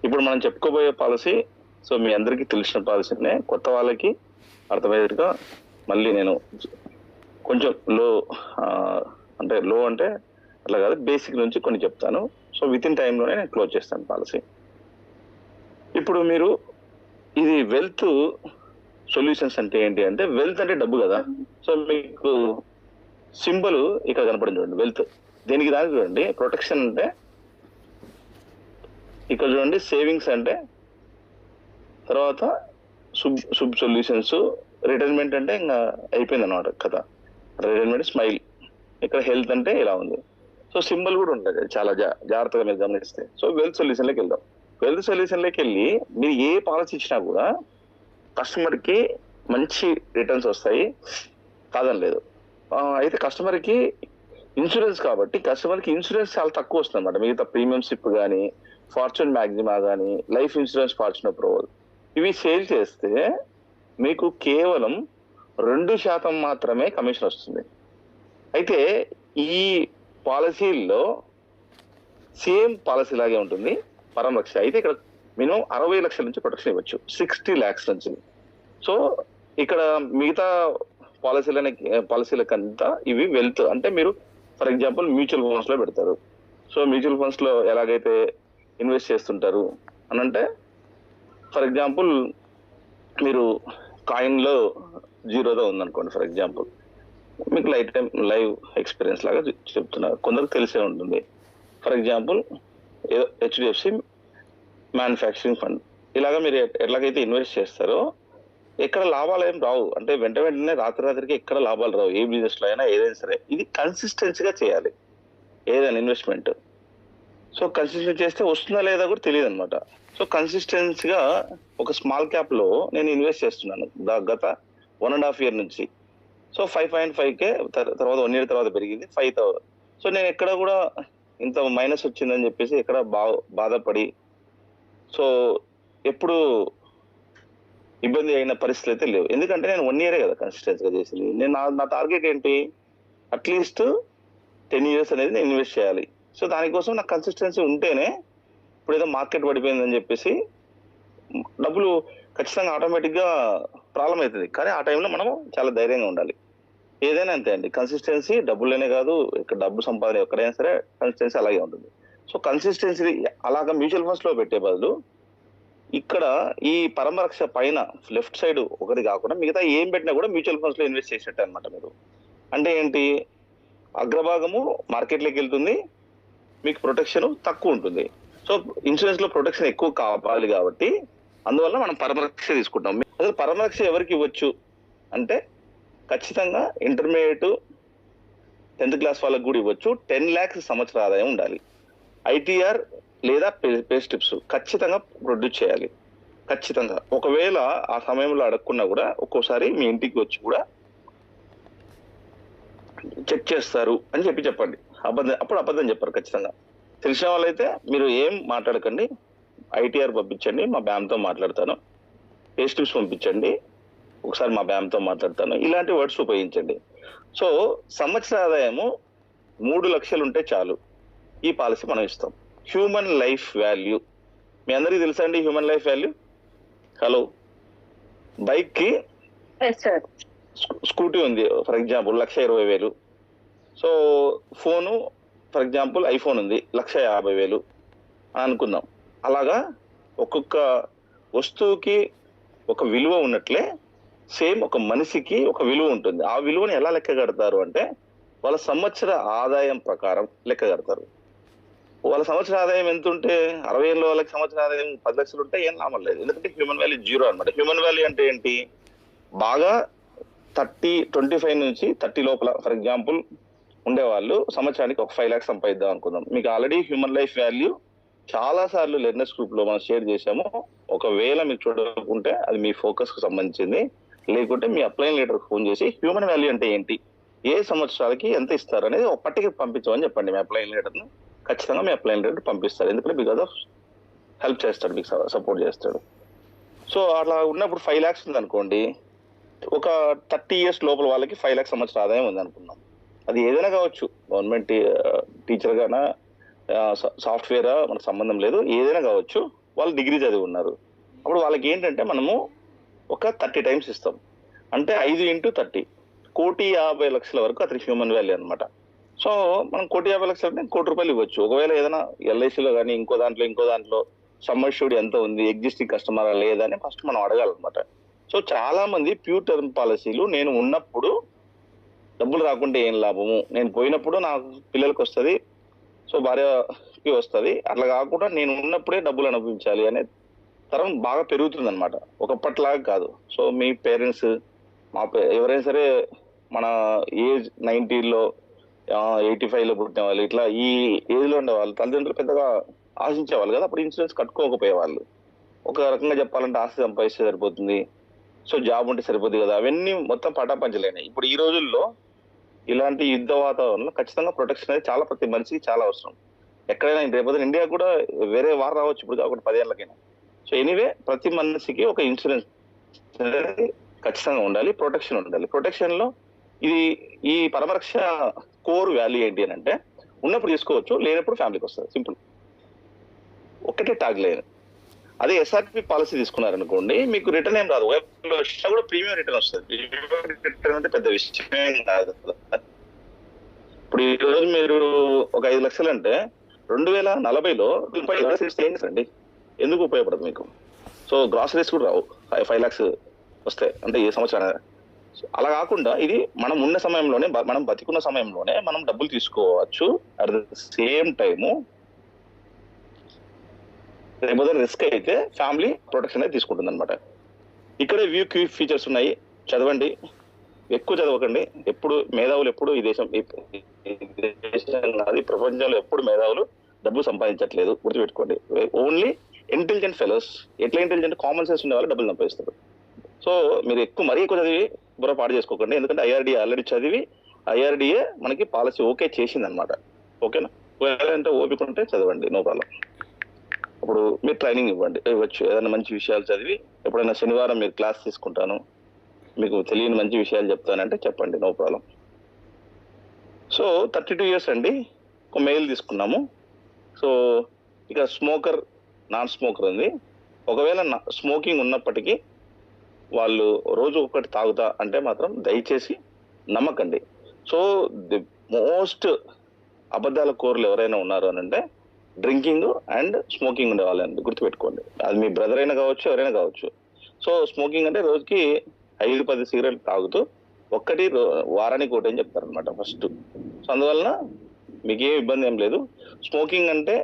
ఇప్పుడు మనం చెప్పుకోబోయే పాలసీ సో మీ అందరికీ తెలిసిన పాలసీనే, కొత్త వాళ్ళకి అర్థమయ్యేట్టుగా మళ్ళీ నేను కొంచెం లో అంటే అట్లా కాదు, బేసిక్ నుంచి కొన్ని చెప్తాను. సో విత్ ఇన్ టైంలోనే నేను క్లోజ్ చేస్తాను పాలసీ. ఇప్పుడు మీరు ఇది వెల్త్ సొల్యూషన్స్ అంటే ఏంటి అంటే, వెల్త్ అంటే డబ్బు కదా. సో మీకు సింబల్ ఇక్కడ కనపడింది చూడండి, వెల్త్. దేనికి దానికి చూడండి, ప్రొటెక్షన్ అంటే ఇక్కడ చూడండి, సేవింగ్స్ అంటే, తర్వాత సబ్ సొల్యూషన్స్, రిటైర్మెంట్ అంటే ఇంకా అయిపోయింది అనమాట కథ. రిటైర్మెంట్ స్మైల్, ఇక్కడ హెల్త్ అంటే ఇలా ఉంది. సో సింబల్ కూడా ఉంటుంది, చాలా జాగ్రత్తగా మీరు గమనిస్తే. సో వెల్త్ సొల్యూషన్లోకి వెళ్దాం. వెల్త్ సొల్యూషన్లోకి వెళ్ళి మీరు ఏ పాలసీ ఇచ్చినా కూడా కస్టమర్కి మంచి రిటర్న్స్ వస్తాయి, కాదని లేదు. అయితే కస్టమర్కి ఇన్సూరెన్స్ కాబట్టి కస్టమర్కి ఇన్సూరెన్స్ చాలా తక్కువ వస్తుంది అనమాట. మిగతా ప్రీమియం సిప్ కానీ, ఫార్చ్యూన్ మ్యాగ్జిమా కానీ, లైఫ్ ఇన్సూరెన్స్ ఫార్చ్యూన్ ప్రో, ఇవి సేల్ చేస్తే మీకు కేవలం 2% మాత్రమే కమిషన్ వస్తుంది. అయితే ఈ పాలసీల్లో సేమ్ పాలసీ లాగే ఉంటుంది పరమ రక్ష. అయితే ఇక్కడ మినిమం 60 లక్షల నుంచి ప్రొటెక్షన్ ఇవ్వచ్చు, 60 lakhs నుంచి. సో ఇక్కడ మిగతా పాలసీలకంతా ఇవి వెల్త్ అంటే, మీరు ఫర్ ఎగ్జాంపుల్ మ్యూచువల్ ఫండ్స్ లో పెడతారు. సో మ్యూచువల్ ఫండ్స్ లో ఎలాగైతే ఇన్వెస్ట్ చేస్తుంటారు అని అంటే, ఫర్ ఎగ్జాంపుల్ మీరు కాయిన్ లో జీరోదా ఉందనుకోండి, ఫర్ ఎగ్జాంపుల్ మీకు లైవ్ ఎక్స్పీరియన్స్ లాగా చెప్తున్నారు, కొందరికి తెలిసే ఉంటుంది. For example HDFC manufacturing fund, ఇలాగా మీరు ఎట్లాగైతే ఇన్వెస్ట్ చేస్తారో ఎక్కడ లాభాలు ఏం రావు, అంటే వెంటనే రాత్రికి ఎక్కడ లాభాలు రావు. ఏ బిజినెస్ లో అయినా ఏదైనా సరే ఇది కన్సిస్టెన్సీగా చేయాలి ఏదైనా ఇన్వెస్ట్మెంట్. సో కన్సిస్టెన్సీ చేస్తే వస్తుందా లేదా కూడా తెలియదు అనమాట. సో కన్సిస్టెన్సీగా ఒక స్మాల్ క్యాప్ లో నేను ఇన్వెస్ట్ చేస్తున్నాను గత 1.5 year నుంచి. సో 5.5K, తర్వాత 1 year తర్వాత పెరిగింది 5,000. సో నేను ఎక్కడ కూడా ఇంత మైనస్ వచ్చిందని చెప్పేసి ఎక్కడ బాధపడి సో ఎప్పుడు ఇబ్బంది అయిన పరిస్థితులు అయితే లేవు. ఎందుకంటే నేను 1 year కదా కన్సిస్టెన్సీగా చేసింది. నేను నా టార్గెట్ ఏంటి, అట్లీస్ట్ 10 years అనేది నేను ఇన్వెస్ట్ చేయాలి. సో దానికోసం నాకు కన్సిస్టెన్సీ ఉంటేనే, ఇప్పుడు ఏదో మార్కెట్ పడిపోయిందని చెప్పేసి డబ్బులు ఖచ్చితంగా ఆటోమేటిక్గా ప్రాబ్లం అవుతుంది. కానీ ఆ టైంలో మనం చాలా ధైర్యంగా ఉండాలి. ఏదైనా అంతే అండి, కన్సిస్టెన్సీ డబ్బులనే కాదు, ఇక్కడ డబ్బు సంపాదన ఎక్కడైనా సరే కన్సిస్టెన్సీ అలాగే ఉంటుంది. సో కన్సిస్టెన్సీ అలాగా మ్యూచువల్ ఫండ్స్ లో పెట్టే బదులు ఇక్కడ ఈ పరమరక్ష పైన లెఫ్ట్ సైడ్ ఒకటి కాకుండా మిగతా ఏం పెట్టినా కూడా మ్యూచువల్ ఫండ్స్ లో ఇన్వెస్ట్ చేసినట్టు అనమాట మీరు. అంటే ఏంటి, అగ్రభాగము మార్కెట్లోకి వెళ్తుంది, మీకు ప్రొటెక్షన్ తక్కువ ఉంటుంది. సో ఇన్సూరెన్స్ లో ప్రొటెక్షన్ ఎక్కువ కావాలి కాబట్టి అందువల్ల మనం పరమరక్ష తీసుకుంటాం. అసలు పరమరక్ష ఎవరికి ఇవ్వచ్చు అంటే, ఖచ్చితంగా ఇంటర్మీడియట్ 10th class వాళ్ళకి కూడా ఇవ్వచ్చు. 10 lakhs సంవత్సర ఆదాయం ఉండాలి. ఐటీఆర్ లేదా పే స్లిప్స్ ఖచ్చితంగా ప్రొడ్యూస్ చేయాలి. ఖచ్చితంగా ఒకవేళ ఆ సమయంలో అడగకున్నా కూడా ఒక్కోసారి మీ ఇంటికి వచ్చి కూడా చెక్ చేస్తారు అని చెప్పండి. అప్పుడు అబద్ధం చెప్పారు ఖచ్చితంగా. తెలిసిన వాళ్ళైతే మీరు ఏం మాట్లాడకండి, ఐటీఆర్ పంపించండి, మా బ్యాంక్తో మాట్లాడతాను, పే స్లిప్స్ పంపించండి, ఒకసారి మా బ్యాంక్తో మాట్లాడతాను, ఇలాంటి వర్డ్స్ ఉపయోగించండి. సో సంవత్సర ఆదాయము 3 లక్షలు ఉంటే చాలు, ఈ పాలసీ మనం ఇస్తాం. హ్యూమన్ లైఫ్ వాల్యూ మీ అందరికీ తెలుసా అండి? Human life value, hello, bike కి స్కూటీ ఉంది for example 1,20,000. So phone for example iPhone ఉంది 1,50,000 అని అనుకుందాం. అలాగా ఒక్కొక్క వస్తువుకి ఒక విలువ ఉన్నట్లే సేమ్ ఒక మనిషికి ఒక విలువ ఉంటుంది. ఆ విలువని ఎలా లెక్క కడతారు అంటే, వాళ్ళ సంవత్సర ఆదాయం ప్రకారం లెక్క కడతారు. వాళ్ళ సంవత్సర ఆదాయం ఎంత ఉంటే, 60 ఏళ్ళ వాళ్ళకి సంవత్సర ఆదాయం 10 లక్షలు ఉంటే ఏం లాభం లేదు. ఎందుకంటే హ్యూమన్ వాల్యూ 0 అనమాట. హ్యూమన్ వాల్యూ అంటే ఏంటి, బాగా 25 నుంచి 30 లోపల ఫర్ ఎగ్జాంపుల్ ఉండేవాళ్ళు సంవత్సరానికి ఒక 5 lakhs సంపాదిద్దాం అనుకుందాం. మీకు ఆల్రెడీ హ్యూమన్ లైఫ్ వాల్యూ చాలా సార్లు లెర్నర్స్ గ్రూప్ లో మనం షేర్ చేసాము. ఒకవేళ మీరు చూడకుంటే అది మీ ఫోకస్ కు సంబంధించింది, లేకుంటే మీ అప్లైన్ లీడర్ ఫోన్ చేసి హ్యూమన్ వాల్యూ అంటే ఏంటి, ఏ సంవత్సరాలకి ఎంత ఇస్తారు అనేది ఒక పట్టిక పంపించమని చెప్పండి మీ అప్లైన్ లీడర్ను. ఖచ్చితంగా మీ అప్లైన్ లీడర్ పంపిస్తారు, ఎందుకంటే బికాజ్ ఆఫ్ హెల్ప్ చేస్తాడు, మీకు సపోర్ట్ చేస్తాడు. సో అట్లా ఉన్నప్పుడు 5 lakhs ఉంది అనుకోండి, ఒక 30 years లోపల వాళ్ళకి 5 lakhs సంవత్సర ఆదాయం ఉంది అనుకున్నాం. అది ఏదైనా కావచ్చు, గవర్నమెంట్ టీచర్ గానా, సాఫ్ట్వేరా, మనకు సంబంధం లేదు, ఏదైనా కావచ్చు. వాళ్ళు డిగ్రీ చదివి ఉన్నారు. అప్పుడు వాళ్ళకి ఏంటంటే మనము ఒక 30 టైమ్స్ ఇస్తాం. అంటే 5 ఇంటూ 30 1,50,00,000 వరకు అతని హ్యూమన్ వాల్యూ అనమాట. సో మనం 1,50,00,000 అంటే ₹1,00,00,000 ఇవ్వచ్చు. ఒకవేళ ఏదైనా ఎల్ఐసిలో కానీ ఇంకో దాంట్లో సమ్ అష్యూర్డ్ ఎంత ఉంది, ఎగ్జిస్టింగ్ కస్టమరా లేదా అని ఫస్ట్ మనం అడగాలన్నమాట. సో చాలా మంది ప్యూర్ టర్మ్ పాలసీలు నేను ఉన్నప్పుడు డబ్బులు రాకుంటే ఏం లాభము, నేను పోయినప్పుడు నాకు పిల్లలకి వస్తుంది, సో భార్యకి వస్తుంది, అట్లా కాకుండా నేను ఉన్నప్పుడే డబ్బులు అనుభవించాలి అనే తరం బాగా పెరుగుతుంది అనమాట, ఒకప్పటిలాగా కాదు. సో మీ పేరెంట్స్ ఎవరైనా సరే మన ఏజ్ 90లో 85లో పుట్టిన వాళ్ళు, ఇట్లా ఈ ఏజ్ లో ఉండే వాళ్ళు తల్లిదండ్రులు పెద్దగా ఆశించేవాళ్ళు కదా, అప్పుడు ఇన్సూరెన్స్ కట్టుకోకపోయేవాళ్ళు. ఒక రకంగా చెప్పాలంటే ఆస్తి సంపాదిస్తే సరిపోతుంది, సో జాబ్ ఉంటే సరిపోతుంది కదా, అవన్నీ మొత్తం పటాపంచలేనాయి. ఇప్పుడు ఈ రోజుల్లో ఇలాంటి యుద్ధ వాతావరణంలో ఖచ్చితంగా ప్రొటెక్షన్ అనేది చాలా ప్రతి మనిషికి చాలా అవసరం. ఎక్కడైనా రేపు ఇండియా కూడా వేరే వారు రావచ్చు, ఇప్పుడు కాకుండా 10 ఏళ్ళకైనా. సో ఎనీవే ప్రతి మనిషికి ఒక ఇన్సూరెన్స్ అనేది ఖచ్చితంగా ఉండాలి, ప్రొటెక్షన్ ఉండాలి. ప్రొటెక్షన్ లో ఇది ఈ పరమరక్ష కోర్ వాల్యూ ఏంటి అని అంటే, ఉన్నప్పుడు తీసుకోవచ్చు, లేనప్పుడు ఫ్యామిలీకి వస్తుంది, సింపుల్. ఒక్కటే టాగ్ లైన్. అదే ఎస్ఆర్పి పాలసీ తీసుకున్నారనుకోండి, మీకు రిటర్న్ ఏం రాదు, వచ్చినా కూడా ప్రీమియం రిటర్న్ వస్తుంది. ప్రీమియం రిటర్న్ అంటే పెద్ద విషయం కాదు. ఇప్పుడు ఈ రోజు మీరు ఒక 5 లక్షలు అంటే 2040లో అండి ఎందుకు ఉపయోగపడదు మీకు? సో గ్రాసరీస్ కూడా రావు 5 lakhs వస్తాయి అంటే ఏ సంవత్సరం. అలా కాకుండా ఇది మనం ఉన్న సమయంలోనే, మనం బతికున్న సమయంలోనే మనం డబ్బులు తీసుకోవచ్చు. అట్ ద సేమ్ టైము రేపు రిస్క్ అయితే ఫ్యామిలీ ప్రొటెక్షన్ అనేది తీసుకుంటుంది అనమాట. ఇక్కడే వ్యూ క్యూ ఫీచర్స్ ఉన్నాయి, చదవండి, ఎక్కువ చదవకండి. ఎప్పుడు మేధావులు ఎప్పుడు ఈ దేశం అది ప్రపంచంలో ఎప్పుడు మేధావులు డబ్బు సంపాదించట్లేదు, గుర్తుపెట్టుకోండి. ఓన్లీ ఇంటెలిజెంట్ ఫెలోస్, ఎట్లా ఇంటెలిజెంట్ కామన్ సెన్స్ ఉండే వాళ్ళు డబ్బులు సంపాదిస్తారు. సో మీరు మరీ ఎక్కువ చదివి బుర్ర పాడు చేసుకోకండి, ఎందుకంటే ఐఆర్డిఏ ఆల్రెడీ చదివి ఐఆర్డిఏ మనకి పాలసీ ఓకే చేసింది అనమాట. ఓకేనా? అంటే ఓపిక ఉంటే చదవండి, నో ప్రాబ్లం. అప్పుడు మీరు ట్రైనింగ్ ఇవ్వచ్చు, ఏదైనా మంచి విషయాలు చదివి. ఎప్పుడైనా శనివారం మీరు క్లాస్ తీసుకుంటాను, మీకు తెలియని మంచి విషయాలు చెప్తానంటే చెప్పండి, నో ప్రాబ్లం. సో 32 years అండి. ఒక మెయిల్ తీసుకున్నాము. సో ఇక స్మోకర్, నాన్ స్మోకర్ ఉంది. ఒకవేళ స్మోకింగ్ ఉన్నప్పటికీ వాళ్ళు రోజు ఒకటి తాగుతా అంటే మాత్రం దయచేసి నమ్మకండి. సో ది మోస్ట్ అబద్ధాల కోర్లు ఎవరైనా ఉన్నారు అని అంటే డ్రింకింగ్ అండ్ స్మోకింగ్ ఉండే వాళ్ళండి, గుర్తుపెట్టుకోండి. అది మీ బ్రదర్ అయినా కావచ్చు, ఎవరైనా కావచ్చు. సో స్మోకింగ్ అంటే రోజుకి 5-10 సిగరెట్లు తాగుతూ ఒక్కటి వారానికి ఒకటి అని చెప్తారనమాట ఫస్ట్. సో అందువలన మీకు ఏం ఇబ్బంది ఏం లేదు. స్మోకింగ్ అంటే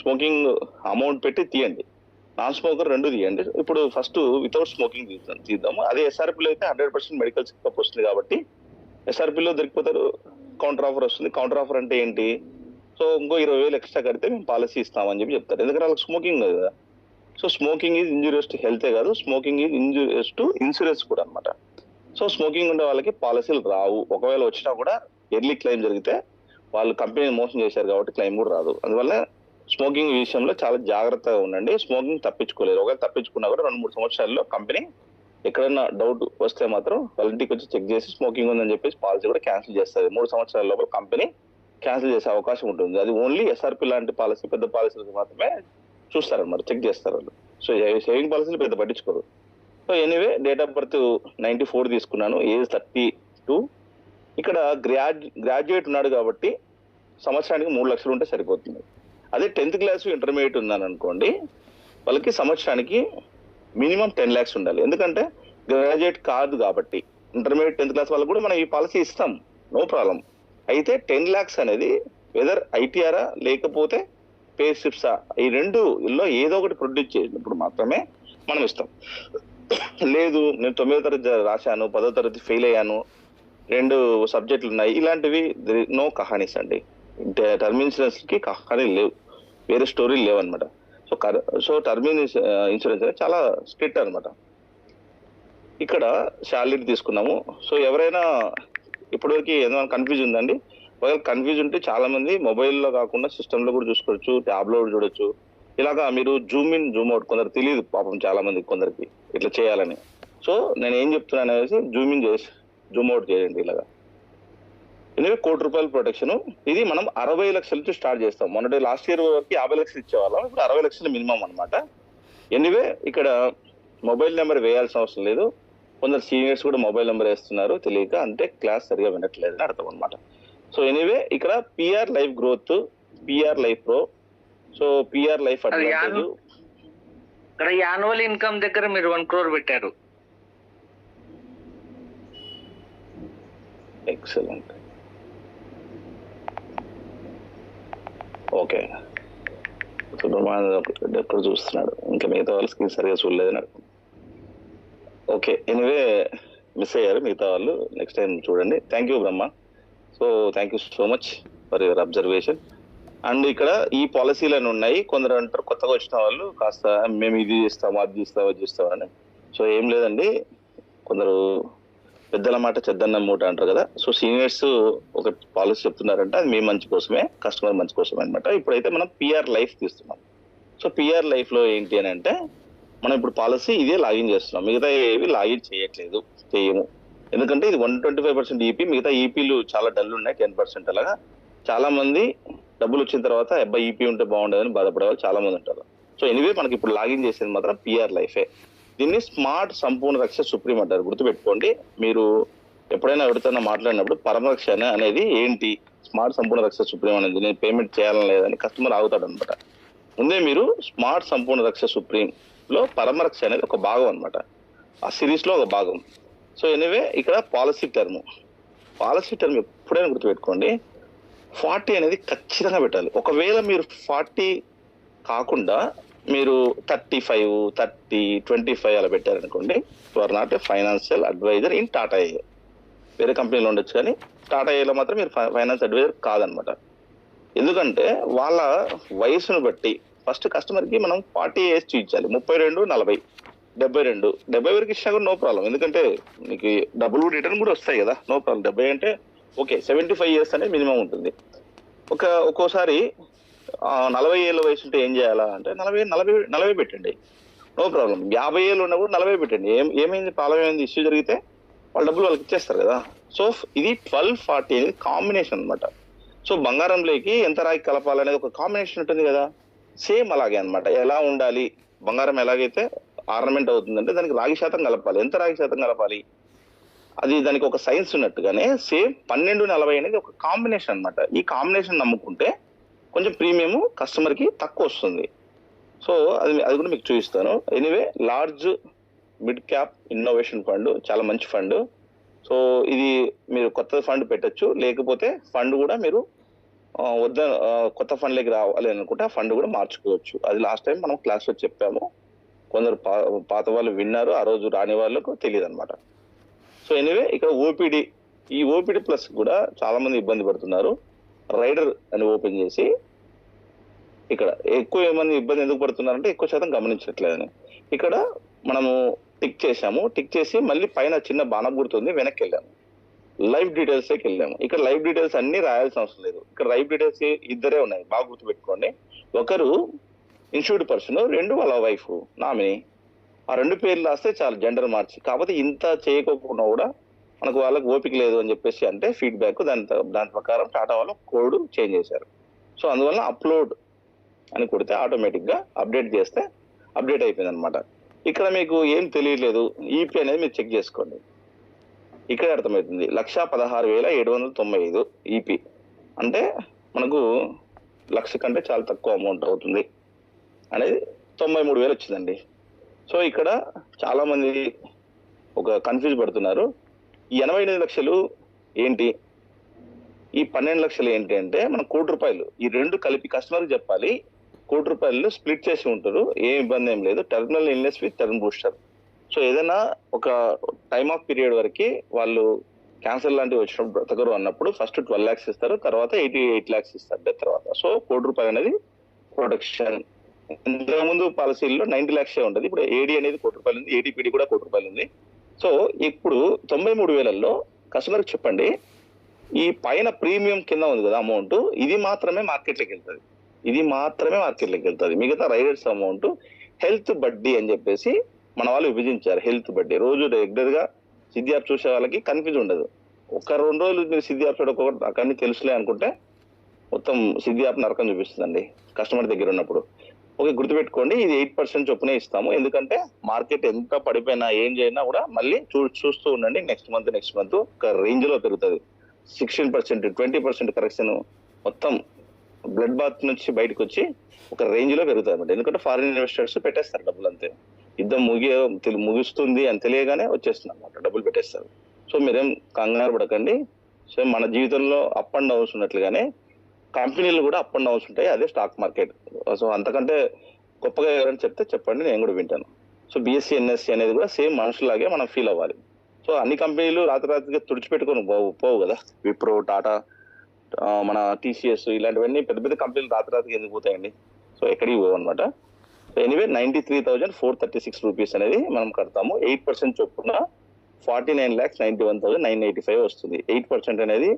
స్మోకింగ్ అమౌంట్ పెట్టి తీయండి, నాన్ స్మోకర్ 2 తీయండి. ఇప్పుడు ఫస్ట్ వితౌట్ స్మోకింగ్ తీద్దాము. అదే ఎస్ఆర్పిలో అయితే 100% మెడికల్ చెకప్ వస్తుంది కాబట్టి ఎస్ఆర్పిలో దొరికిపోతారు, కౌంటర్ ఆఫర్ వస్తుంది. కౌంటర్ ఆఫర్ అంటే ఏంటి? సో ఇంకో 20,000 ఎక్స్ట్రా కడితే మేము పాలసీ ఇస్తామని చెప్పి చెప్తారు, ఎందుకంటే వాళ్ళకి స్మోకింగ్ కదా. So smoking is injurious to హెల్తే కాదు, smoking is injurious to insurance కూడా అనమాట. సో స్మోకింగ్ ఉండే వాళ్ళకి పాలసీలు రావు, ఒకవేళ వచ్చినా కూడా ఎర్లీ క్లెయిమ్ జరిగితే వాళ్ళు కంపెనీని మోసం చేశారు కాబట్టి క్లెయిమ్ కూడా రాదు. అందువల్ల స్మోకింగ్ విషయంలో చాలా జాగ్రత్తగా ఉండండి. స్మోకింగ్ తప్పించుకోలేదు, ఒకవేళ తప్పించుకున్నా కూడా 2-3 సంవత్సరాల్లో కంపెనీ ఎక్కడైనా డౌట్ వస్తే మాత్రం వాళ్ళ ఇంటికి వచ్చి చెక్ చేసి స్మోకింగ్ ఉందని చెప్పేసి పాలసీ కూడా క్యాన్సిల్ చేస్తుంది. 3 సంవత్సరాల లోపల కంపెనీ క్యాన్సిల్ చేసే అవకాశం ఉంటుంది. అది ఓన్లీ ఎస్ఆర్పి లాంటి పాలసీ, పెద్ద పాలసీలకు మాత్రమే చూస్తారన్నమాట, చెక్ చేస్తారు వాళ్ళు. సో సేవింగ్ పాలసీలు పెద్ద పట్టించుకోరు. So anyway date of birth 94 తీసుకున్నాను, ఏజ్ 32. ఇక్కడ గ్రాడ్యుయేట్ ఉన్నాడు కాబట్టి సంవత్సరానికి 3 లక్షలు ఉంటే సరిపోతుంది. అదే 10th క్లాస్ ఇంటర్మీడియట్ ఉందని అనుకోండి, వాళ్ళకి సంవత్సరానికి మినిమం 10 lakhs ఉండాలి. ఎందుకంటే గ్రాడ్యుయేట్ కాదు కాబట్టి. ఇంటర్మీడియట్ 10th క్లాస్ వాళ్ళకి కూడా మనం ఈ పాలసీ ఇస్తాం, నో ప్రాబ్లం. అయితే 10 lakhs అనేది వెదర్ ఐటీఆరా లేకపోతే పే స్లిప్సా, ఈ రెండులో ఏదో ఒకటి ప్రొడ్యూస్ చేసినప్పుడు మాత్రమే మనం ఇస్తాం. లేదు నేను 9వ తరగతి రాశాను, 10వ తరగతి ఫెయిల్ అయ్యాను, 2 సబ్జెక్టులు ఉన్నాయి, ఇలాంటివి నో కహానీస్ అండి. టర్మ్ ఇన్సూరెన్స్ కి కహానీ లేవు, వేరే స్టోరీలు లేవు అనమాట. సో టర్మ్ ఇన్సూరెన్స్ అనేది చాలా స్ట్రిక్ట్ అనమాట. ఇక్కడ శాలరీ తీసుకున్నాము. సో ఎవరైనా ఇప్పటివరకు ఏదైనా కన్ఫ్యూజ్ ఉందండి? ఒకవేళ కన్ఫ్యూజ్ ఉంటే చాలా మంది మొబైల్లో కాకుండా సిస్టంలో కూడా చూసుకోవచ్చు, ట్యాబ్లో కూడా చూడొచ్చు. ఇలాగా మీరు జూమ్ ఇన్ జూమ్ అవుట్, కొందరు తెలియదు పాపం చాలా మంది, కొందరికి ఇట్లా చేయాలని. సో నేను ఏం చెప్తున్నాను అనేసి జూమ్ ఇన్ చేసి జూమ్ అవుట్ చేయండి ఇలాగా. ఎందుకంటే ₹1,00,00,000 ప్రొటెక్షన్. ఇది మనం 60 లక్షల నుంచి స్టార్ట్ చేస్తాం. మొన్నటి లాస్ట్ ఇయర్ వరకు 50 లక్షలు ఇచ్చేవాళ్ళం, ఇప్పుడు 60 లక్షలు మినిమం అనమాట. ఎనీవే ఇక్కడ మొబైల్ నెంబర్ వేయాల్సిన అవసరం లేదు. కొందరు సీనియర్స్ కూడా మొబైల్ నెంబర్ వేస్తున్నారు తెలియక, అంటే క్లాస్ సరిగా వినట్లేదు అని అర్థం అనమాట. సో ఎనీవే ఇక్కడ PR life growth, PR life pro, so PR life advantage. ఇక్కడ యాన్యువల్ ఇన్కమ్ దగ్గర మీరు 1 crore పెట్టారు. ఎక్సలెంట్. ఓకే, ఎక్కడ చూస్తున్నాడు, ఇంకా మిగతా వాళ్ళు స్క్రీన్ సరిగా చూడలేదని అర్థం. ఓకే, ఎనీవే మిస్ అయ్యారు మిగతా వాళ్ళు, నెక్స్ట్ టైం చూడండి. Thank you Brahma. So thank you so much for your observation. And ఇక్కడ ఈ పాలసీలు ఉన్నాయి. కొందరు అంటారు కొత్తగా వచ్చిన వాళ్ళు కాస్త మేము ఇది చేస్తాము, అది చేస్తాము, అది చేస్తామని. సో ఏం లేదండి, కొందరు పెద్దల మాట చెద్దన్న మూట అంటారు కదా. సో సీనియర్స్ ఒక పాలసీ చెప్తున్నారంటే అది మీ మంచి కోసమే, కస్టమర్ మంచి కోసమే అనమాట. ఇప్పుడైతే మనం పిఆర్ లైఫ్ తీస్తున్నాం. సో పిఆర్ లైఫ్ లో ఏంటి అని అంటే మనం ఇప్పుడు పాలసీ ఇదే లాగిన్ చేస్తున్నాం, మిగతా ఏవి లాగిన్ చేయము. ఎందుకంటే ఇది 125% ఈపీ, మిగతా ఈపీలు చాలా డల్ ఉన్నాయి, 10% అలాగా. చాలా మంది డబ్బులు వచ్చిన తర్వాత అబ్బాయి ఈపీ ఉంటే బాగుండేదని బాధపడే వాళ్ళు చాలా మంది ఉంటారు. సో ఎనివే మనకి ఇప్పుడు లాగిన్ చేసేది మాత్రం పిఆర్ లైఫే. దీన్ని స్మార్ట్ సంపూర్ణ రక్ష సుప్రీం అంటారు, గుర్తుపెట్టుకోండి. మీరు ఎప్పుడైనా ఎవరితోనైనా మాట్లాడినప్పుడు పరమరక్ష అనేది ఏంటి, స్మార్ట్ సంపూర్ణ రక్ష సుప్రీం అనేది నేను పేమెంట్ చేయాలని లేదని కస్టమర్ ఆగుతాడు అనమాట. ముందే మీరు స్మార్ట్ సంపూర్ణ రక్ష సుప్రీం లో పరమరక్ష అనేది ఒక భాగం అనమాట, ఆ సిరీస్ లో ఒక భాగం. సో ఎనివే ఇక్కడ పాలసీ టర్మ్ ఎప్పుడైనా గుర్తుపెట్టుకోండి, 40 అనేది ఖచ్చితంగా పెట్టాలి. ఒకవేళ మీరు 40 కాకుండా మీరు 35, 30, 25 అలా పెట్టారనుకోండి, you are not a financial advisor in Tata A. వేరే కంపెనీలో ఉండొచ్చు కానీ టాటా ఏలో మాత్రం మీరు ఫైనాన్స్ అడ్వైజర్ కాదనమాట. ఎందుకంటే వాళ్ళ వయసును బట్టి ఫస్ట్ కస్టమర్కి మనం 40 ఏజ్ చూపించాలి. 32, 40, 72, 70 వరకు ఇచ్చినా కూడా నో ప్రాబ్లం, ఎందుకంటే మీకు డబ్బులు రిటర్న్ కూడా వస్తాయి కదా, నో ప్రాబ్లం. 70 అంటే ఓకే, 75 years అనేది మినిమం ఉంటుంది. ఒక్కోసారి 40 ఏళ్ళ వయసు ఉంటే ఏం చేయాలా అంటే 40 పెట్టండి, నో ప్రాబ్లం. 50 ఏళ్ళు ఉన్నా కూడా 40 పెట్టండి. ఏమైంది ప్రాబ్లం, ఏమైంది ఇష్యూ జరిగితే వాళ్ళ డబ్బులు వాళ్ళకి ఇచ్చేస్తారు కదా. సో ఇది 12-40 అనేది కాంబినేషన్ అనమాట. సో బంగారంలోకి ఎంత రాగి కలపాలనేది ఒక కాంబినేషన్ ఉంటుంది కదా, సేమ్ అలాగే అనమాట. ఎలా ఉండాలి, బంగారం ఎలాగైతే ఆర్నమెంట్ అవుతుందంటే దానికి రాగి శాతం కలపాలి. ఎంత రాగి శాతం కలపాలి, అది దానికి ఒక సైన్స్ ఉన్నట్టుగానే సేమ్ 12-40 అనేది ఒక కాంబినేషన్ అనమాట. ఈ కాంబినేషన్ నమ్ముకుంటే కొంచెం ప్రీమియం కస్టమర్కి తక్కువ వస్తుంది. సో అది కూడా మీకు చూపిస్తాను. Anyway large mid cap innovation fund చాలా మంచి ఫండ్. సో ఇది మీరు కొత్త ఫండ్ పెట్టచ్చు, లేకపోతే ఫండ్ కూడా మీరు కొత్త ఫండ్లోకి రావాలి అనుకుంటే ఆ ఫండ్ కూడా మార్చుకోవచ్చు. అది లాస్ట్ టైం మనం క్లాస్లో చెప్పాము, కొందరు పాత వాళ్ళు విన్నారు, ఆ రోజు రాని వాళ్ళకు తెలియదు అనమాట. సో ఎనీవే ఇక్కడ ఓపీడీ, ఈ ఓపీడీ ప్లస్ కూడా చాలా మంది ఇబ్బంది పడుతున్నారు. రైడర్ అని ఓపెన్ చేసి ఇక్కడ ఎక్కువ మంది ఇబ్బంది ఎందుకు పడుతున్నారంటే ఎక్కువ శాతం గమనించట్లేదని ఇక్కడ మనము టిక్ చేసాము. టిక్ చేసి మళ్ళీ పైన చిన్న బాణం గుర్తుంది, వెనక్కి వెళ్ళాము, లైవ్ డీటెయిల్స్కి వెళ్ళాము. ఇక్కడ లైవ్ డీటెయిల్స్ అన్ని రాయాల్సిన అవసరం లేదు. ఇక్కడ లైవ్ డీటెయిల్స్ ఇద్దరే ఉన్నాయి, బాగా గుర్తుపెట్టుకోండి. ఒకరు ఇన్సూర్డ్ పర్సన్, 2 వాళ్ళ వైఫ్ నామినీ. ఆ 2 పేర్లు రాస్తే చాలు, జెండర్ మార్చి. కాకపోతే ఇంత చేయకోకుండా కూడా మనకు వాళ్ళకి ఓపిక లేదు అని చెప్పేసి అంటే ఫీడ్బ్యాక్, దాని ప్రకారం టాటా వాళ్ళు కోడ్ చేంజ్ చేశారు. సో అందువల్ల అప్లోడ్ అని కొడితే ఆటోమేటిక్గా అప్డేట్ చేస్తే అప్డేట్ అయిపోయింది అనమాట. ఇక్కడ మీకు ఏం తెలియలేదు, ఈపీ అనేది మీరు చెక్ చేసుకోండి, ఇక్కడ అర్థమవుతుంది. 1,16,795 ఈపీ అంటే మనకు 1,00,000 కంటే చాలా తక్కువ అమౌంట్ అవుతుంది అనేది 93,000 వచ్చిందండి. సో ఇక్కడ చాలా మంది ఒక కన్ఫ్యూజ్ పడుతున్నారు. ఈ 88 లక్షలు ఏంటి, ఈ 12 లక్షలు ఏంటి అంటే మన ₹1,00,00,000 ఈ 2 కలిపి కస్టమర్కి చెప్పాలి. ₹1,00,00,000 స్ప్లిట్ చేసి ఉంటారు, ఏం ఇబ్బంది ఏం లేదు. Terminal illness with term booster. So ఏదైనా ఒక టైమ్ ఆఫ్ పీరియడ్ వరకు వాళ్ళు క్యాన్సర్ లాంటివి వచ్చినప్పుడు బ్రతకరు అన్నప్పుడు ఫస్ట్ 12 lakhs ఇస్తారు, తర్వాత 88 lakhs ఇస్తారు డెత్ తర్వాత. సో ₹1,00,00,000 అనేది ప్రొటెక్షన్. ఇంతకుముందు పాలసీల్లో 90 lakhs ఉంటుంది, ఇప్పుడు ఏడీ అనేది ₹1,00,00,000 ఉంది, ఏడీపీడీ కూడా ₹1,00,00,000 ఉంది. సో ఇప్పుడు 93,000లో కస్టమర్కి చెప్పండి, ఈ పైన ప్రీమియం కింద ఉంది కదా అమౌంట్, ఇది మాత్రమే మార్కెట్లోకి వెళ్తుంది, మిగతా రైడర్స్ అమౌంట్ హెల్త్ బడ్డీ అని చెప్పేసి మన వాళ్ళు విభజించారు. హెల్త్ బడ్డీ రోజు రెగ్యులర్ గా సిద్ధి యాప్ చూసే వాళ్ళకి కన్ఫ్యూజ్ ఉండదు. 1-2 రోజులు మీరు సిద్ధి యాప్ చూడకపోతే అక్కడిని తెలుసులే అనుకుంటే మొత్తం సిద్ధి యాప్ నరకం చూపిస్తుందండి కస్టమర్ దగ్గర ఉన్నప్పుడు. ఓకే, గుర్తుపెట్టుకోండి, ఇది 8% చొప్పునే ఇస్తాము. ఎందుకంటే మార్కెట్ ఎంత పడిపోయినా ఏం చేసినా కూడా మళ్ళీ చూస్తూ ఉండండి. నెక్స్ట్ మంత్ ఒక రేంజ్ లో పెరుగుతుంది. 16%, 20% కరెక్షన్ మొత్తం బ్లడ్ బాత్ నుంచి బయటకు వచ్చి ఒక రేంజ్ లో పెరుగుతుంది అనమాట. ఎందుకంటే ఫారిన్ ఇన్వెస్టర్స్ పెట్టేస్తారు డబ్బులు అంతే. యుద్ధం ముగుస్తుంది అని తెలియగానే వచ్చేస్తుంది అనమాట, డబ్బులు పెట్టేస్తారు. సో మీరేం కంగారు పడకండి. సో మన జీవితంలో అప్ అండ్ డౌన్స్ ఉన్నట్లుగానే కంపెనీలు కూడా అప్ అండ్ డౌన్స్ ఉంటాయి. అదే స్టాక్ మార్కెట్. సో అంతకంటే గొప్పగా ఎవరైనా చెప్తే చెప్పండి, నేను కూడా వింటాను. సో బిఎస్సి ఎన్ఎస్సి అనేది కూడా సేమ్ మనుషులాగే మనం ఫీల్ అవ్వాలి. సో అన్ని కంపెనీలు రాత్రిగా తుడిచిపెట్టుకొని పోవు కదా. విప్రో, టాటా, మన టీసీఎస్ ఇలాంటివన్నీ పెద్ద పెద్ద కంపెనీలు రాత్రికి ఎందుకు పోతాయండి? సో ఎక్కడికి పోవు అనమాట. సో ఎనీవే 93,436 రూపీస్ అనేది మనం కడతాము. 8% చొప్పున 49,91,985 వస్తుంది. 8% అనేది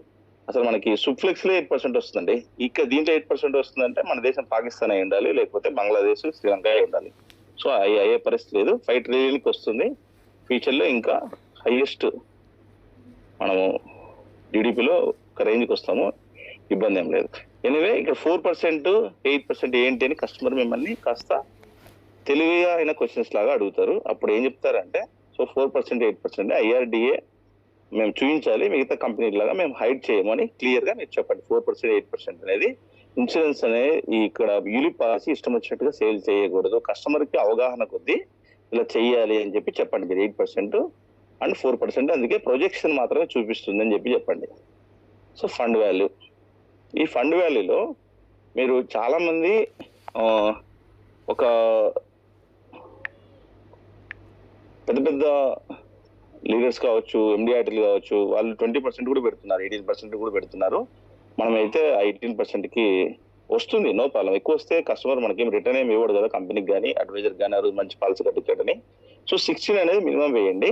అసలు మనకి సుప్లెక్స్ లో 8% వస్తుందండి. ఇక్కడ దీంట్లో 8% వస్తుందంటే మన దేశం పాకిస్తాన్ అయి ఉండాలి, లేకపోతే బంగ్లాదేశ్, శ్రీలంక అయి ఉండాలి. సో అయ్యే పరిస్థితి లేదు. 5 ట్రిలియన్కి వస్తుంది. ఫ్యూచర్ లో ఇంకా హైయెస్ట్ మనము జీడిపిలో ఒక రేంజ్కి వస్తాము, ఇబ్బంది ఏం లేదు. ఎనివే ఇక్కడ 4%, 8% ఏంటి అని కస్టమర్ మిమ్మల్ని కాస్త తెలివిగా అయిన క్వశ్చన్స్ లాగా అడుగుతారు. అప్పుడు ఏం చెప్తారంటే, సో 4%, 8% ఐఆర్డిఏ మేము చూపించాలి, మిగతా కంపెనీ లాగా మేము హైడ్ చేయమని క్లియర్ గా మీరు చెప్పండి. 4%, 8% అనేది ఇన్సూరెన్స్ అనేది ఇక్కడ యూలిప్ పాలసీ ఇష్టం వచ్చినట్టుగా సేల్ చేయకూడదు, కస్టమర్ కి అవగాహన కొద్దీ ఇలా చెయ్యాలి అని చెప్పండి. మీరు 8% అండ్ 4% అందుకే ప్రొజెక్షన్ మాత్రమే చూపిస్తుంది అని చెప్పండి. సో ఫండ్ వాల్యూ, ఈ ఫండ్ వాల్యూలో మీరు చాలా మంది ఒక పెద్ద పెద్ద లీడర్స్ కావచ్చు, ఎండిఐటీలు కావచ్చు, వాళ్ళు 20% కూడా పెడుతున్నారు, 18% కూడా పెడుతున్నారు. మనమైతే 18%కి వస్తుంది, నో ప్రాబ్లం. ఎక్కువ వస్తే కస్టమర్ మనకేం రిటర్న్ ఏమి ఇవ్వడు కదా కంపెనీకి కానీ, అడ్వైజర్ కానీ, అది మంచి పాలసీ కట్టించాడని. సో 16 అనేది మినిమం వేయండి,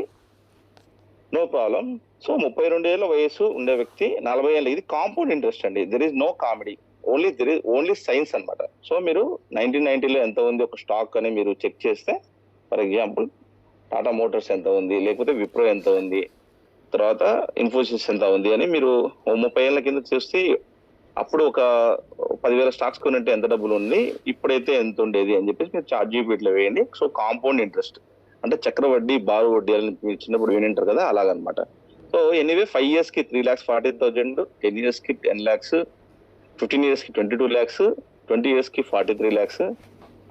నో ప్రాబ్లం. సో 32 ఏళ్ళ వయసు ఉండే వ్యక్తి 40 ఏళ్ళ, ఇది కాంపౌండ్ ఇంట్రెస్ట్ అండి. There is no comedy, only science అనమాట. సో మీరు 1990లో ఎంత ఉంది ఒక స్టాక్ అని మీరు చెక్ చేస్తే, ఫర్ ఎగ్జాంపుల్ టాటా మోటార్స్ ఎంత ఉంది, లేకపోతే విప్రో ఎంత ఉంది, తర్వాత ఇన్ఫోసిస్ ఎంత ఉంది అని మీరు 30 ఏళ్ళ కింద చూస్తే అప్పుడు ఒక 10,000 స్టాక్స్ కొనంటే ఎంత డబ్బులు ఉంది, ఇప్పుడైతే ఎంత ఉండేది అని చెప్పేసి మీరు చార్ట్ జీపీటీలో వేయండి. సో కాంపౌండ్ ఇంట్రెస్ట్ అంటే చక్రవడ్డీ, బారు వడ్డీ అని మీరు చిన్నప్పుడు వినింటారు కదా, అలాగనమాట. సో ఎనీవే 5 years కి 3,40,000, 10 years కి 10 lakhs, 15 years కి 22 lakhs, 20 years కి 43 lakhs,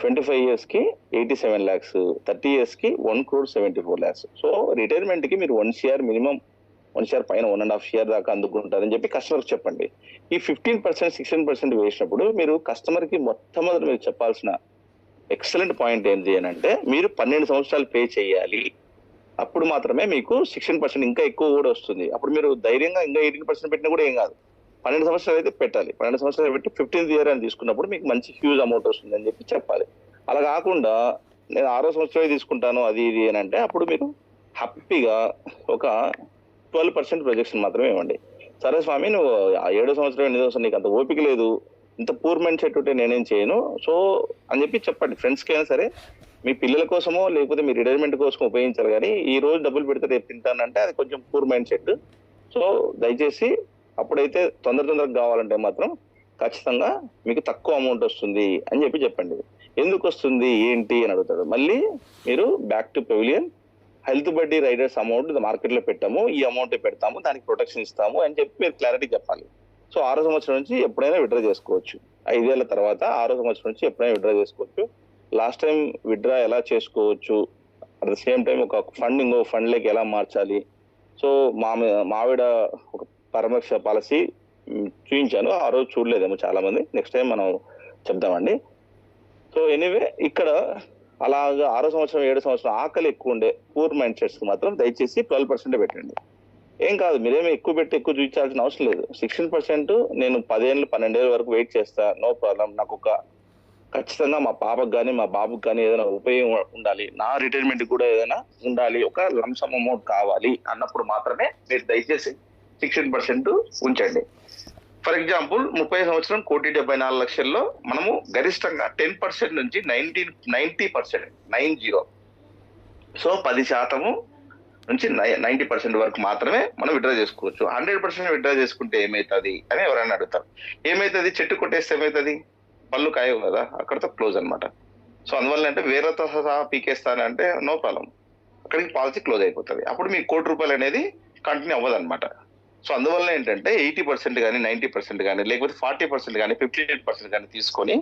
25 years కి 87 lakhs, 30 years కి 1,74 lakhs. సో రిటైర్మెంట్ కి మీరు 1 share మినిమం, 1 share పైన 1.5 share దాకా అందుకుంటారని చెప్పి కస్టమర్కి చెప్పండి. ఈ 15%, 16% వేసినప్పుడు మీరు కస్టమర్ కి మొట్టమొదటి మీరు చెప్పాల్సిన ఎక్సలెంట్ పాయింట్ ఏంటి అని అంటే, మీరు 12 సంవత్సరాలు పే చేయాలి. అప్పుడు మాత్రమే మీకు 16% ఇంకా ఎక్కువ కూడా వస్తుంది. అప్పుడు మీరు ధైర్యంగా ఇంకా 18% పెట్టినా కూడా ఏం కాదు. 12 సంవత్సరాలు అయితే పెట్టాలి. 12 సంవత్సరాలు పెట్టి 15th year అని తీసుకున్నప్పుడు మీకు మంచి హ్యూజ్ అమౌంట్ వస్తుంది అని చెప్పాలి. అలా కాకుండా నేను 6వ సంవత్సరమే తీసుకుంటాను అది ఇది అని అంటే, అప్పుడు మీరు హ్యాపీగా ఒక 12% ప్రొజెక్షన్ మాత్రమే ఇవ్వండి. సరే స్వామి, నువ్వు 7వ సంవత్సరం, 8వ సంవత్సరం నీకు అంత ఓపిక లేదు, ఇంత పూర్ మైండ్ సెట్ ఉంటే నేనేం చేయను సో అని చెప్పండి. ఫ్రెండ్స్కి అయినా సరే, మీ పిల్లల కోసమో లేకపోతే మీ రిటైర్మెంట్ కోసం ఉపయోగించాలి. కానీ ఈ రోజు డబ్బులు పెడితే రేపు తింటానంటే అది కొంచెం పూర్ మైండ్ సెట్. సో దయచేసి అప్పుడైతే తొందరగా కావాలంటే మాత్రం ఖచ్చితంగా మీకు తక్కువ అమౌంట్ వస్తుంది అని చెప్పండి. ఎందుకు వస్తుంది ఏంటి అని అడుగుతాడు. మళ్ళీ మీరు బ్యాక్ టు పెవిలియన్, హెల్త్ బడ్డీ రైడర్స్ అమౌంట్ మార్కెట్ లో పెట్టాము, ఈ అమౌంట్ పెడతాము, దానికి ప్రొటెక్షన్ ఇస్తాము అని చెప్పి మీరు క్లారిటీ చెప్పాలి. సో 6వ సంవత్సరం నుంచి ఎప్పుడైనా విత్డ్రా చేసుకోవచ్చు. 5 ఏళ్ల తర్వాత 6వ సంవత్సరం నుంచి ఎప్పుడైనా విత్డ్రా చేసుకోవచ్చు. లాస్ట్ టైం విత్డ్రా ఎలా చేసుకోవచ్చు, అట్ ద సేమ్ టైం ఒక ఫండ్ ఇంకో ఫండ్ లెక్క ఎలా మార్చాలి. సో మావిడ ఒక పరమర్శ పాలసీ చూపించాను, ఆ రోజు చూడలేదేమో చాలా మంది, నెక్స్ట్ టైం మనం చెప్దామండి. సో ఎనీవే ఇక్కడ అలాగా 6వ సంవత్సరం, 7వ సంవత్సరం ఆకలి ఎక్కువ ఉండే పూర్ మైండ్ సెట్స్ మాత్రం దయచేసి 12% పెట్టండి. ఏం కాదు, మీరేమీ ఎక్కువ పెట్టి ఎక్కువ చూపించాల్సిన అవసరం లేదు. 16% నేను 10 ఏళ్ళు 12 ఏళ్ళ వరకు వెయిట్ చేస్తా, నో ప్రాబ్లం. నాకు ఒక ఖచ్చితంగా మా పాపకు కానీ మా బాబుకి కానీ ఏదైనా ఉపయోగం ఉండాలి, నా రిటైర్మెంట్ కూడా ఏదైనా ఉండాలి, ఒక లంసమ్ అమౌంట్ కావాలి అన్నప్పుడు మాత్రమే మీరు దయచేసి 16% ఉంచండి. ఫర్ ఎగ్జాంపుల్ 30 సంవత్సరం 1,74,00,000లో మనము గరిష్టంగా 10% నుంచి 90%, 90. సో 10% నుంచి 90% వరకు మాత్రమే మనం విత్డ్రా చేసుకోవచ్చు. 100% విత్డ్రా చేసుకుంటే ఏమవుతుంది అని ఎవరైనా అడుగుతారు. ఏమవుతుంది, చెట్టు కొట్టేస్తే ఏమవుతుంది, పళ్ళు కాయవు కదా, అక్కడతో క్లోజ్ అనమాట. సో అందువల్ల అంటే వేరేతో సహా పీకేస్తానంటే నో ప్రాబ్లం, అక్కడికి పాలసీ క్లోజ్ అయిపోతుంది. అప్పుడు మీకు ₹1,00,00,000 అనేది కంటిన్యూ అవ్వదు అనమాట. సో అందువల్ల ఏంటంటే 80% కానీ 90% కానీ లేకపోతే 40% కానీ 58% కానీ తీసుకొని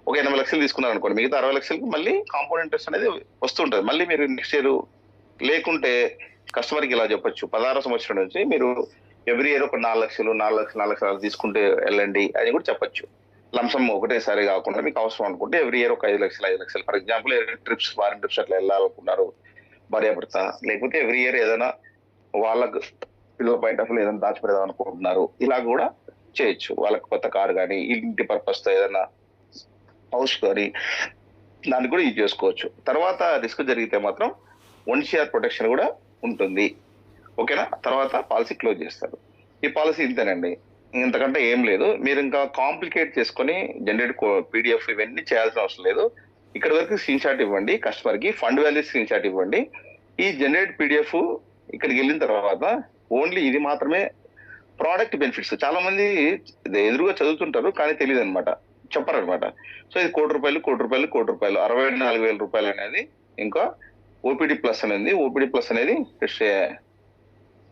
ఒక 80 లక్షలు తీసుకున్నారు అనుకోండి, మిగతా 60 లక్షలకి మళ్ళీ కాంపౌండ్ ఇంట్రెస్ట్ అనేది వస్తుంటది. మళ్ళీ మీరు నెక్స్ట్ ఇయర్ లేకుంటే కస్టమర్కి ఇలా చెప్పొచ్చు, 16వ సంవత్సరం నుంచి మీరు ఎవ్రీ ఇయర్ ఒక 4 లక్షలు 4 లక్షలు 4 లక్షలు తీసుకుంటే వెళ్ళండి అని కూడా చెప్పొచ్చు. లంసం ఒకటేసారి కాకుండా మీకు అవసరం అనుకుంటే ఎవ్రీ ఇయర్ ఒక 5 లక్షలు 5 లక్షలు, for example trips foreign trips అట్లా వెళ్ళాలనుకున్నారు భార్యాభర్త, లేకపోతే ఎవ్రీ ఇయర్ ఏదైనా వాళ్ళకు పిల్లల పాయింట్ ఆఫ్ ఏదైనా దాచిపెడదాం అనుకుంటున్నారు, ఇలా కూడా చేయొచ్చు. వాళ్ళకి కొత్త కారు కానీ ఇంటి పర్పస్ తో ఏదైనా హౌస్ కానీ దాన్ని కూడా యూజ్ చేసుకోవచ్చు. తర్వాత రిస్క్ జరిగితే మాత్రం 1 ప్రొటెక్షన్ కూడా ఉంటుంది. ఓకేనా? తర్వాత పాలసీ క్లోజ్ చేస్తారు. ఈ పాలసీ ఇంతేనండి, ఇంతకంటే ఏం లేదు. మీరు ఇంకా కాంప్లికేట్ చేసుకొని జనరేట్ పీడిఎఫ్ ఇవన్నీ చేయాల్సిన అవసరం లేదు. ఇక్కడ వరకు స్క్రీన్ షాట్ ఇవ్వండి, కస్టమర్ కి ఫండ్ వాల్యూ స్క్రీన్ షాట్ ఇవ్వండి. ఈ జనరేట్ పీడిఎఫ్ ఇక్కడికి వెళ్ళిన తర్వాత ఓన్లీ ఇది మాత్రమే ప్రోడక్ట్ బెనిఫిట్స్. చాలా మంది ఎదురుగా చదువుతుంటారు కానీ తెలియదు అనమాట, చెప్పరనమాట. సో ఇది ₹1,00,00,000 ₹64,000 అనేది. ఇంకా ఓపీడీ ప్లస్ అనేది, ఓపీడీ ప్లస్ అనేది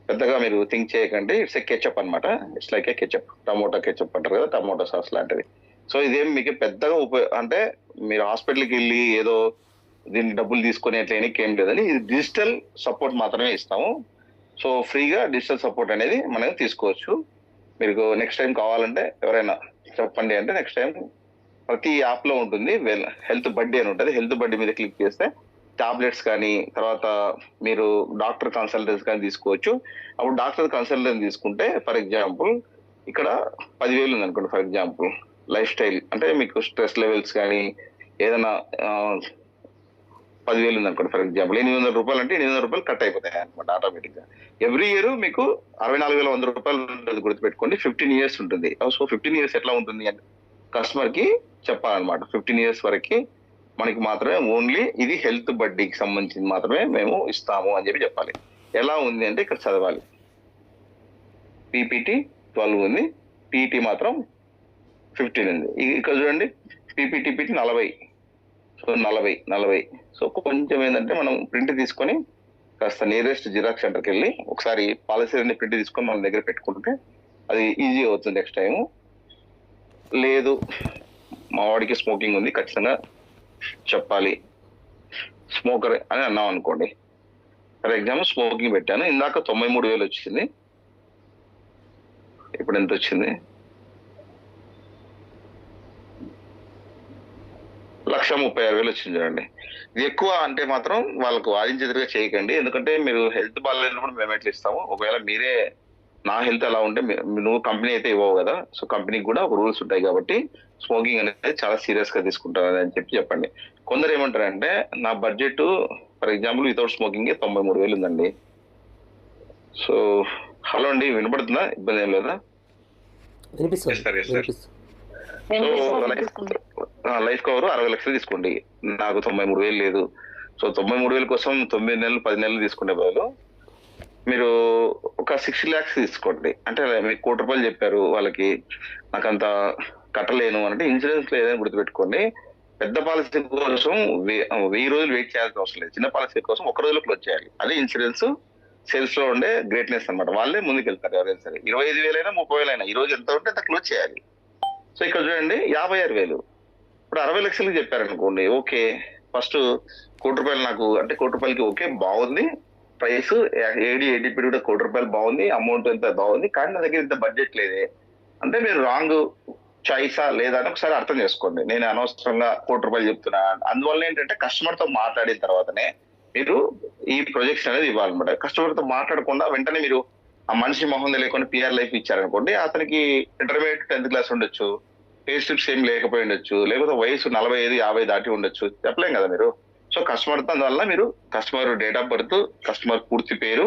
పెద్దగా మీరు థింక్ చేయకండి, ఇట్స్ ఏ కెచప్ అనమాట. It's like A ketchup, tomato ketchup అంటారు కదా, టమోటా సాస్ లాంటిది. సో ఇదేం మీకు పెద్దగా అంటే మీరు హాస్పిటల్కి వెళ్ళి ఏదో దీన్ని డబ్బులు తీసుకొని అట్లా ఏం లేదని, ఇది డిజిటల్ సపోర్ట్ మాత్రమే ఇస్తాము. సో ఫ్రీగా డిజిటల్ సపోర్ట్ అనేది మనం తీసుకోవచ్చు. మీకు నెక్స్ట్ టైం కావాలంటే ఎవరైనా చెప్పండి అంటే నెక్స్ట్ టైం ప్రతి యాప్ లో ఉంటుంది హెల్త్ బడ్డీ అని ఉంటుంది. హెల్త్ బడ్డీ మీద క్లిక్ చేస్తే టాబ్లెట్స్ కానీ తర్వాత మీరు డాక్టర్ కన్సల్టెన్సీ కానీ తీసుకోవచ్చు. అప్పుడు డాక్టర్ కన్సల్టెన్సీ తీసుకుంటే ఫర్ ఎగ్జాంపుల్ ఇక్కడ 10,000 ఉంది అనుకోండి, ఫర్ ఎగ్జాంపుల్ లైఫ్ స్టైల్ అంటే మీకు స్ట్రెస్ లెవెల్స్ కానీ ఏదైనా 10,000 ఉంది అనుకోండి, ఫర్ ఎగ్జాంపుల్ ₹800 అంటే ₹800 కట్ అయిపోతాయి అనమాట ఆటోమేటిక్ గా. ఎవ్రీ ఇయర్ మీకు ₹64,100 గుర్తుపెట్టుకోండి. 15 ఇయర్స్ ఉంటుంది. సో 15 ఇయర్స్ ఎట్లా ఉంటుంది అంటే కస్టమర్ కి చెప్పాలన్నమాట. 15 ఇయర్స్ వరకు మనకి మాత్రమే ఓన్లీ ఇది హెల్త్ బడ్డీకి సంబంధించింది మాత్రమే మేము ఇస్తాము అని చెప్పాలి. ఎలా ఉంది అంటే ఇక్కడ చదవాలి. పీపీటీ 12 ఉంది, టీటీ మాత్రం 15 ఉంది. ఇక్కడ చూడండి పీపీటీపీటీ 40. సో 40. సో కొంచెం ఏంటంటే మనం ప్రింట్ తీసుకొని కాస్త నియరెస్ట్ జిరాక్స్ సెంటర్కి వెళ్ళి ఒకసారి పాలసీ అన్ని ప్రింట్ తీసుకొని మన దగ్గర పెట్టుకుంటే అది ఈజీ అవుతుంది నెక్స్ట్ టైం. లేదు మా వాడికి స్మోకింగ్ ఉంది ఖచ్చితంగా చెప్పాలి స్మోకర్ అని అన్నాం అనుకోండి, ఫర్ ఎగ్జాంపుల్ స్మోకింగ్ పెట్టాను, ఇందాక 93,000 వచ్చింది, ఇప్పుడు ఎంత వచ్చింది? 1,36,000 వచ్చింది. చూడండి, ఇది ఎక్కువ అంటే మాత్రం వాళ్ళకు వాదించేదిగా చేయకండి. ఎందుకంటే మీరు హెల్త్ బాగాలేనప్పుడు మేము ఎట్లా ఇస్తాము, ఒకవేళ మీరే నా హెల్త్ ఎలా ఉంటే నువ్వు కంపెనీ అయితే ఇవ్వవు కదా, సో కంపెనీకి కూడా ఒక రూల్స్ ఉంటాయి కాబట్టి స్మోకింగ్ అనేది చాలా సీరియస్ గా తీసుకుంటారు అని చెప్పండి. కొందరు ఏమంటారంటే నా budget for example without smoking 93,000 ఉందండి. సో హలో అండి, వినపడుతుందా? ఇబ్బంది ఏం లేదా? సో లైఫ్ కవర్ 60 లక్షలు తీసుకోండి, నాకు 93,000 లేదు. సో 93,000 కోసం 9 నెలలు 10 నెలలు తీసుకునే బదులు మీరు ఒక 60 lakhs తీసుకోండి. అంటే మీకు ₹1,00,00,000 చెప్పారు వాళ్ళకి, నాకు అంత కట్టలేను అంటే ఇన్సూరెన్స్ లో ఏదైనా గుర్తుపెట్టుకోండి. పెద్ద పాలసీ కోసం 1000 రోజులు వెయిట్ చేయాల్సిన అవసరం లేదు. చిన్న పాలసీ కోసం 1 రోజులో క్లోజ్ చేయాలి. అదే ఇన్సూరెన్స్ సేల్స్ లో ఉండే గ్రేట్నెస్ అనమాట. వాళ్ళే ముందుకు వెళ్తారు ఎవరైనా సరే. 25,000 అయినా 30,000 అయినా ఈ రోజు ఎంత ఉంటే అంత క్లోజ్ చేయాలి. సో ఇక్కడ చూడండి 56,000. ఇప్పుడు 60 లక్షలకు చెప్పారనుకోండి, ఓకే ఫస్ట్ ₹1,00,00,000 నాకు అంటే ₹1,00,00,000కి ఓకే బాగుంది ప్రైస్, ఏడీపీ కూడా ₹1,00,00,000 బాగుంది, అమౌంట్ ఎంత బాగుంది, కానీ నా దగ్గర ఇంత బడ్జెట్ లేదే అంటే మీరు రాంగ్ చాయిసా లేదా అని ఒకసారి అర్థం చేసుకోండి. నేను అనవసరంగా ₹1,00,00,000 చెప్తున్నా. అందువల్ల ఏంటంటే కస్టమర్ తో మాట్లాడిన తర్వాతనే మీరు ఈ ప్రొజెక్షన్ అనేది ఇవ్వాలన్నమాట. కస్టమర్ తో మాట్లాడకుండా వెంటనే మీరు ఆ మనిషి మొహం లేకుండా పిఆర్ లైఫ్ ఇచ్చారనుకోండి, అతనికి ఇంటర్మీడియట్ 10th క్లాస్ ఉండొచ్చు, పే స్లిప్స్ ఏం లేకపోయి ఉండొచ్చు, లేకపోతే వయసు 45-50 దాటి ఉండొచ్చు, చెప్పలేం కదా మీరు. సో కస్టమర్ తో అందువల్ల మీరు customer date of birth, customer పూర్తి పేరు,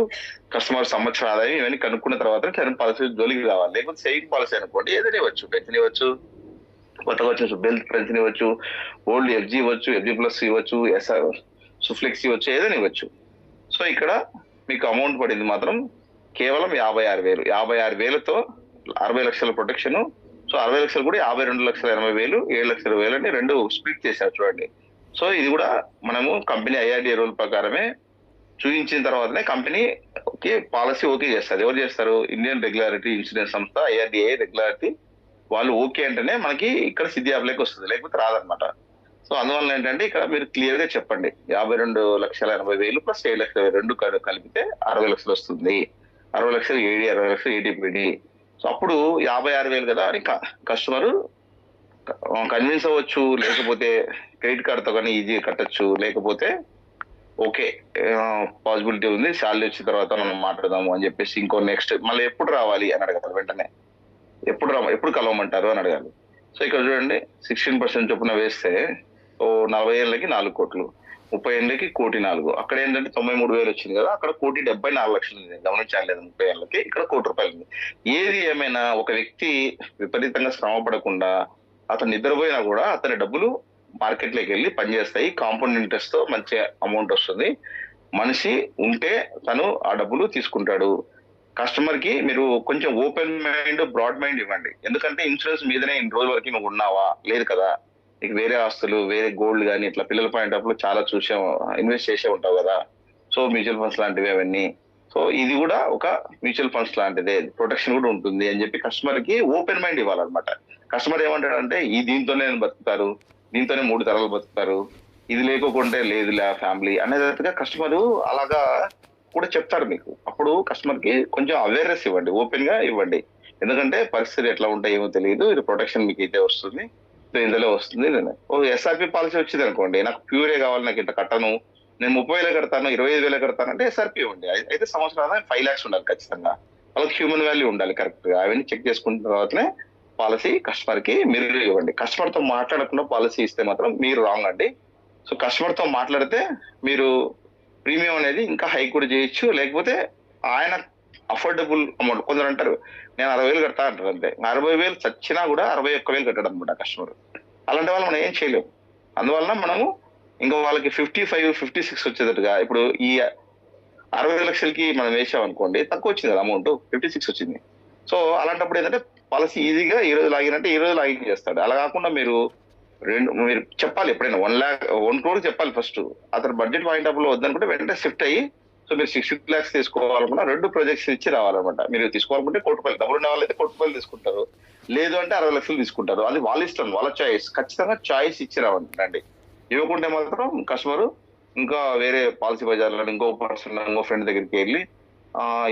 కస్టమర్ సంవత్సర ఆదాయం ఇవన్నీ కనుక్కున్న తర్వాత టర్మ్ పాలసీ జోలికి రావాలి. లేకపోతే సేవింగ్ పాలసీ అనుకోండి, ఏదైనా ఇవ్వచ్చు, పెన్షన్ ఇవ్వచ్చు, కొత్తగా వచ్చి హెల్త్ పెన్షన్ ఇవ్వచ్చు, ఓల్డ్ ఎఫ్జీ ఇవ్వచ్చు, ఎఫ్జీ ప్లస్ ఇవ్వచ్చు, ఎస్ఆర్ సుఫ్లెక్స్ ఇవ్వచ్చు, ఏదైనా ఇవ్వచ్చు. సో ఇక్కడ మీకు అమౌంట్ పడింది మాత్రం కేవలం 56,000. 56,000తో 60 లక్షల ప్రొటెక్షన్. సో 60 లక్షలు కూడా 52,80,000, 7,20,000 అని రెండు స్ప్లిట్ చేశారు చూడండి. సో ఇది కూడా మనము కంపెనీ ఐఆర్డీఏ రూల్ ప్రకారమే చూపించిన తర్వాతనే కంపెనీ పాలసీ ఓకే చేస్తారు. ఎవరు చేస్తారు? ఇండియన్ రెగ్యులారిటీ ఇన్సూరెన్స్ సంస్థ ఐఆర్డీఏ రెగ్యులారిటీ వాళ్ళు ఓకే అంటేనే మనకి ఇక్కడ సిద్ధి యాప్లోకి వస్తుంది, లేకపోతే రాదనమాట. సో అందువల్ల ఏంటంటే ఇక్కడ మీరు క్లియర్ గా చెప్పండి 52,80,000 ప్లస్ 7,02 కలిపితే 60 లక్షలు వస్తుంది, 60 లక్షలు ఏడి, 60 లక్షలు ఏటీపీడి. సో అప్పుడు 56,000 కదా అని కస్టమర్ కన్విన్స్ అవ్వచ్చు, లేకపోతే క్రెడిట్ కార్డ్తో కానీ ఈజీ కట్టచ్చు, లేకపోతే ఓకే పాసిబిలిటీ ఉంది, శాలరీ వచ్చిన తర్వాత మనం మాట్లాడదాము అని చెప్పేసి ఇంకో నెక్స్ట్ మళ్ళీ ఎప్పుడు రావాలి అని అడగాలి. వెంటనే ఎప్పుడు కలవమంటారు అని అడగాలి. సో ఇక్కడ చూడండి 16% చొప్పున వేస్తే 40 ఏళ్ళకి 4 కోట్లు, 30 ఏళ్ళకి 1,04,00,000. అక్కడ ఏంటంటే 93,000 వచ్చింది కదా, అక్కడ 1,74,00,000 ఉంది. గమనించాలి లేదు, 30 ఏళ్ళకి ఇక్కడ ₹1,00,000 ఉంది. ఏది ఏమైనా ఒక వ్యక్తి విపరీతంగా శ్రమ పడకుండా అతను నిద్రపోయినా కూడా అతని డబ్బులు మార్కెట్ లోకి వెళ్ళి పనిచేస్తాయి. కాంపౌండ్ ఇంట్రెస్ట్ తో మంచి అమౌంట్ వస్తుంది. మనిషి ఉంటే తను ఆ డబ్బులు తీసుకుంటాడు. కస్టమర్ కి మీరు కొంచెం ఓపెన్ మైండ్, బ్రాడ్ మైండ్ ఇవ్వండి. ఎందుకంటే ఇన్సూరెన్స్ మీదనే ఇన్ని రోజుల వరకు నువ్వు ఉన్నావా? లేదు కదా. నీకు వేరే ఆస్తులు, వేరే గోల్డ్ కానీ ఇట్లా పిల్లల పాయింట్ ఆఫ్ లో చాలా చూసే ఇన్వెస్ట్ చేసే ఉంటావు కదా. సో మ్యూచువల్ ఫండ్స్ లాంటివి అవన్నీ. సో ఇది కూడా ఒక మ్యూచువల్ ఫండ్స్ లాంటిదే, ప్రొటెక్షన్ కూడా ఉంటుంది అని చెప్పి కస్టమర్ కి ఓపెన్ మైండ్ ఇవ్వాలన్నమాట. కస్టమర్ ఏమంటాడంటే దీంతోనే బతుకుతారు, దీంతోనే 3 తరాలు బతుకుతారు, ఇది లేకోకుంటే లేదులే ఫ్యామిలీ అనేటట్టుగా కస్టమర్ అలాగా కూడా చెప్తారు మీకు. అప్పుడు కస్టమర్ కి కొంచెం అవేర్నెస్ ఇవ్వండి, ఓపెన్ గా ఇవ్వండి. ఎందుకంటే పరిస్థితి ఎట్లా ఉంటాయి ఏమో తెలియదు, ఇది ప్రొటెక్షన్ మీకు అయితే వస్తుంది, ఇందులో వస్తుంది. ఎస్ఆర్పి పాలసీ వచ్చింది అనుకోండి, నాకు ప్యూరే కావాలి, నాకు ఇంత కట్టను, నేను 30,000 కడతాను, 25,000 కడతాను అంటే ఎస్ఆర్పి ఇవ్వండి. అయితే సంవత్సరాలు 5 lakhs ఉండాలి ఖచ్చితంగా. వాళ్ళకి హ్యూమన్ వాల్యూ ఉండాలి కరెక్ట్ గా. అవన్నీ చెక్ చేసుకున్న తర్వాతనే పాలసీ కస్టమర్ కి మీరు ఇవ్వండి. కస్టమర్ తో మాట్లాడకుండా పాలసీ ఇస్తే మాత్రం మీరు రాంగ్ అండి. సో కస్టమర్ తో మాట్లాడితే మీరు ప్రీమియం అనేది ఇంకా హై కూడా చేయొచ్చు, లేకపోతే ఆయన అఫోర్డబుల్ అమౌంట్. కొందరు అంటారు నేను 60,000 కడతా అంటారు, అంతే 60,000 చచ్చినా కూడా 61,000 కట్టడం అనమాట కస్టమర్. అలాంటి వాళ్ళు మనం ఏం చేయలేము. అందువల్ల మనము ఇంకా వాళ్ళకి 55, 56 వచ్చేటట్టుగా, ఇప్పుడు ఈ 60 లక్షలకి మనం వేసాం అనుకోండి, తక్కువ వచ్చింది కదా అమౌంట్, 56 వచ్చింది. సో అలాంటప్పుడు ఏంటంటే పాలసీ ఈజీగా ఈ రోజు లాగినంటే ఈ రోజు లాగిన్ చేస్తాడు. అలా కాకుండా మీరు చెప్పాలి ఎప్పుడైనా 1 crore చెప్పాలి ఫస్ట్. అతను బడ్జెట్ పాయింట్ ఆఫ్ లో వద్దనుకుంటే వెంటనే షిఫ్ట్ అయ్యి, సో మీరు 60 lakhs తీసుకోవాలనుకున్నా 2 ప్రొజెక్ట్స్ ఇచ్చి రావాలన్నమాట. మీరు తీసుకోవాలనుకుంటే ₹1,00,000, డబ్బులు ఉన్న వాళ్ళైతే ₹1,00,000 తీసుకుంటారు, లేదు అంటే 60 లక్షలు తీసుకుంటారు. అది వాళ్ళ ఇష్టం, వాళ్ళ చాయిస్. ఖచ్చితంగా చాయిస్ ఇచ్చి రావండి. ఇవ్వకుంటే మాత్రం కస్టమర్ ఇంకా వేరే పాలసీ బజార్లో ఇంకో పర్సన్, ఇంకో ఫ్రెండ్ దగ్గరికి వెళ్ళి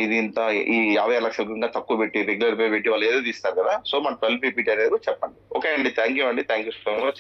ఇది ఇంత ఈ 56 లక్షలకు ఇంకా తక్కువ పెట్టి రెగ్యులర్ పే పెట్టి వాళ్ళు ఏదో తీస్తారు కదా. సో మన 12 PPT అనేది చెప్పండి. ఓకే అండి, థ్యాంక్ యూ అండి, థ్యాంక్ యూ సో మచ్.